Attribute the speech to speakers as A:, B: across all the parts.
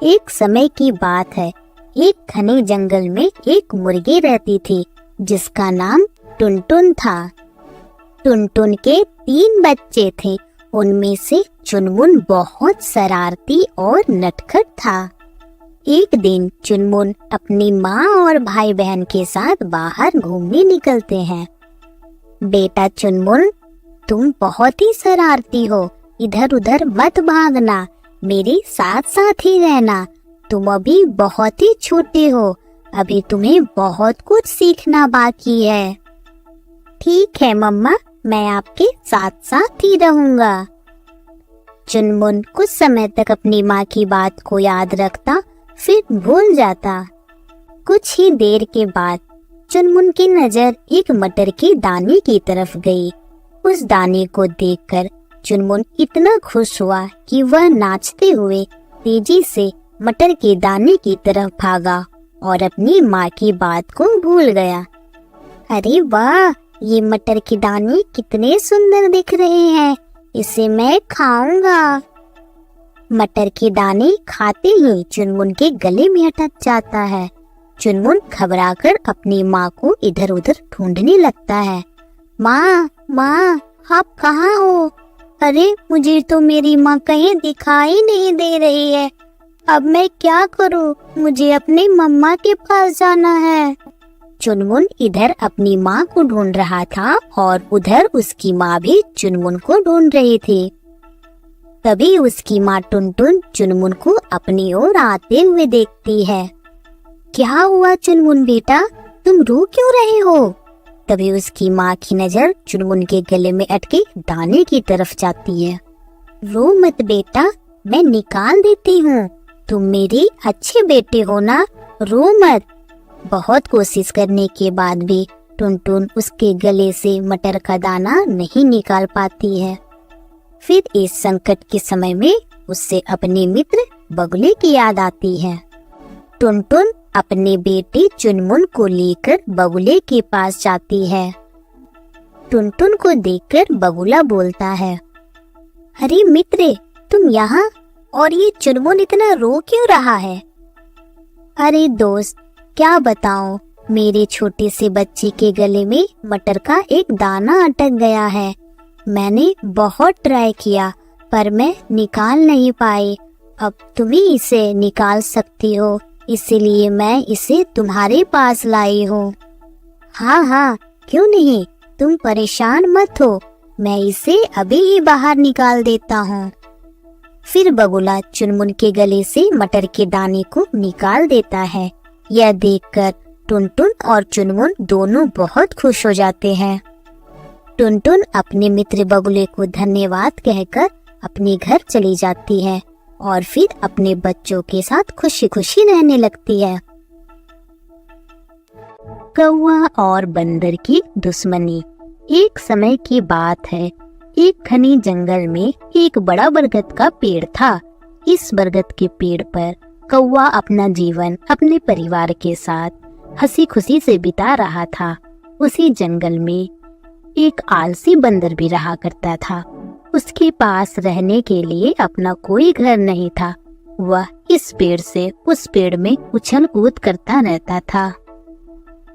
A: एक समय की बात है। एक घने जंगल में एक मुर्गी रहती थी जिसका नाम टुनटुन था। टुनटुन के 3 बच्चे थे। उनमें से चुनमुन बहुत शरारती और नटखट था। एक दिन चुनमुन अपनी माँ और भाई बहन के साथ बाहर घूमने निकलते हैं। बेटा चुनमुन, तुम बहुत ही शरारती हो, इधर उधर मत भागना, मेरे साथ साथ ही रहना। तुम अभी बहुत ही छोटे हो, अभी तुम्हें बहुत कुछ सीखना बाकी है। ठीक है मम्मा, मैं आपके साथ साथ ही रहूंगा। चुनमुन कुछ समय तक अपनी माँ की बात को याद रखता, फिर भूल जाता। कुछ ही देर के बाद चुनमुन की नजर एक मटर के दाने की तरफ गई। उस दाने को देखकर चुनमुन इतना खुश हुआ कि वह नाचते हुए तेजी से मटर के दाने की तरफ भागा और अपनी माँ की बात को भूल गया। अरे वाह, ये मटर के दाने कितने सुंदर दिख रहे हैं, इसे मैं खाऊंगा। मटर के दाने खाते ही चुनमुन के गले में अटक जाता है। चुनमुन घबराकर अपनी माँ को इधर उधर ढूंढने लगता है। माँ, माँ, आप कहाँ हो? अरे मुझे तो मेरी माँ कहीं दिखाई नहीं दे रही है। अब मैं क्या करूँ? मुझे अपनी मम्मा के पास जाना है। चुनमुन इधर अपनी माँ को ढूंढ रहा था और उधर उसकी माँ भी चुनमुन को ढूंढ रही थी। तभी उसकी माँ टुनटुन चुनमुन को अपनी ओर आते हुए देखती है। क्या हुआ चुनमुन बेटा, तुम रो क्यों रहे हो? तभी उसकी माँ की नजर चुनमुन के गले में अटके दाने की तरफ जाती है। रो मत बेटा, मैं निकाल देती हूँ, तुम मेरे अच्छे बेटे हो ना, रो मत। बहुत कोशिश करने के बाद भी टुनटुन उसके गले से मटर का दाना नहीं निकाल पाती है। फिर इस संकट के समय में उससे अपने मित्र बगुले की याद आती है। टुनटुन अपने बेटे चुनमुन को लेकर बगुले के पास जाती है। टुनटुन को देखकर बगुला बोलता है, अरे मित्र, तुम यहाँ, और ये चुनमुन इतना रो क्यों रहा है? अरे दोस्त, क्या बताऊं, मेरे छोटे से बच्चे के गले में मटर का एक दाना अटक गया है। मैंने बहुत ट्राई किया पर मैं निकाल नहीं पाई। अब तुम ही इसे निकाल सकती हो, इसीलिए मैं इसे तुम्हारे पास लाई हूँ। हाँ हाँ, क्यों नहीं, तुम परेशान मत हो, मैं इसे अभी ही बाहर निकाल देता हूँ। फिर बगुला चुनमुन के गले से मटर के दाने को निकाल देता है। यह देखकर टुनटुन और चुनमुन दोनों बहुत खुश हो जाते हैं। टुनटुन अपने मित्र बगुले को धन्यवाद कहकर अपने घर चली जाती है और फिर अपने बच्चों के साथ खुशी खुशी रहने लगती है। कौवा और बंदर की दुश्मनी। एक समय की बात है, एक घने जंगल में एक बड़ा बरगद का पेड़ था। इस बरगद के पेड़ पर कौवा अपना जीवन अपने परिवार के साथ हंसी खुशी से बिता रहा था। उसी जंगल में एक आलसी बंदर भी रहा करता था। उसके पास रहने के लिए अपना कोई घर नहीं था। वह इस पेड़ से उस पेड़ में उछल कूद करता रहता था।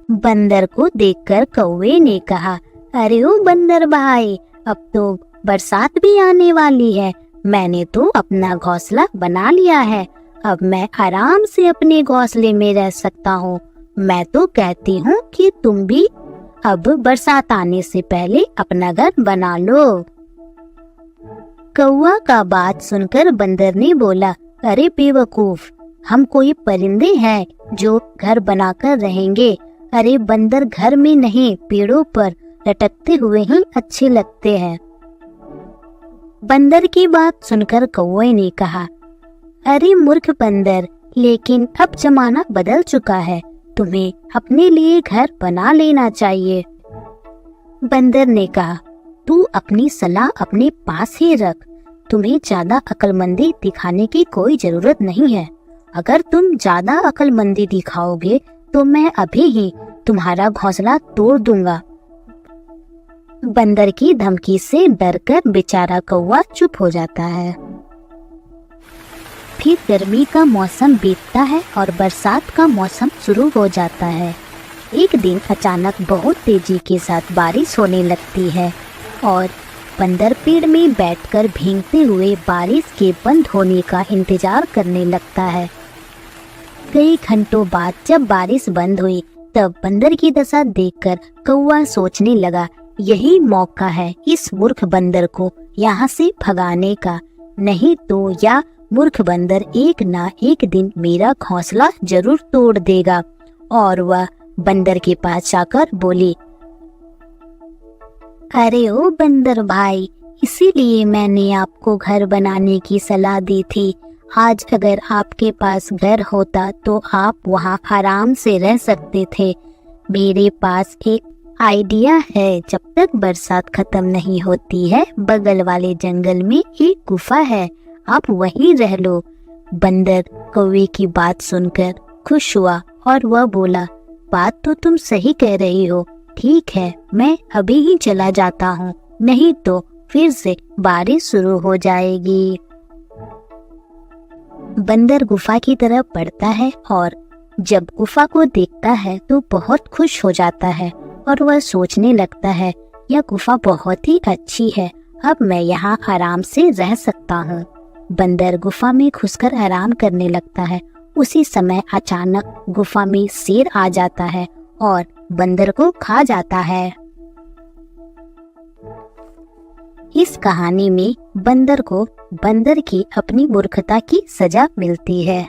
A: बंदर को देखकर कौवे ने कहा, अरे ओ बंदर भाई, अब तो बरसात भी आने वाली है। मैंने तो अपना घोंसला बना लिया है, अब मैं आराम से अपने घोंसले में रह सकता हूँ। मैं तो कहती हूँ कि तुम भी अब बरसात आने से पहले अपना घर बना लो। कौवा का बात सुनकर बंदर ने बोला, अरे बेवकूफ, हम कोई परिंदे हैं जो घर बनाकर रहेंगे। अरे बंदर घर में नहीं, पेड़ों पर लटकते हुए ही अच्छे लगते हैं। बंदर की बात सुनकर कौवे ने कहा, अरे मूर्ख बंदर, लेकिन अब जमाना बदल चुका है, तुम्हें अपने लिए घर बना लेना चाहिए। बंदर ने कहा, तू अपनी सलाह अपने पास ही रख, तुम्हें ज्यादा अक्लमंदी दिखाने की कोई जरूरत नहीं है। अगर तुम ज्यादा अक्लमंदी दिखाओगे तो मैं अभी ही तुम्हारा घोंसला तोड़ दूंगा। बंदर की धमकी से डरकर बेचारा कौवा चुप हो जाता है। फिर गर्मी का मौसम बीतता है और बरसात का मौसम शुरू हो जाता है। एक दिन अचानक बहुत तेजी के साथ बारिश होने लगती है और बंदर पेड़ में बैठकर भीगते हुए बारिश के बंद होने का इंतजार करने लगता है। कई घंटों बाद जब बारिश बंद हुई तब बंदर की दशा देखकर कौवा सोचने लगा, यही मौका है इस मूर्ख बंदर को यहाँ से भगाने का, नहीं तो यह मूर्ख बंदर एक ना एक दिन मेरा घोंसला जरूर तोड़ देगा। और वह बंदर के पास जाकर बोली, अरे ओ बंदर भाई, इसीलिए मैंने आपको घर बनाने की सलाह दी थी। आज अगर आपके पास घर होता तो आप वहाँ आराम से रह सकते थे। मेरे पास एक आइडिया है, जब तक बरसात खत्म नहीं होती है बगल वाले जंगल में एक गुफा है, आप वहीं रह लो। बंदर कौवे की बात सुनकर खुश हुआ और वह बोला, बात तो तुम सही कह रही हो, ठीक है मैं अभी ही चला जाता हूँ, नहीं तो फिर से बारिश शुरू हो जाएगी। बंदर गुफा की तरफ बढ़ता है और जब गुफा को देखता है तो बहुत खुश हो जाता है और वह सोचने लगता है, यह गुफा बहुत ही अच्छी है, अब मैं यहाँ आराम से रह सकता हूँ। बंदर गुफा में घुसकर आराम करने लगता है। उसी समय अचानक गुफा में शेर आ जाता है और बंदर को खा जाता है। इस कहानी में बंदर को बंदर की अपनी मूर्खता की सजा मिलती है।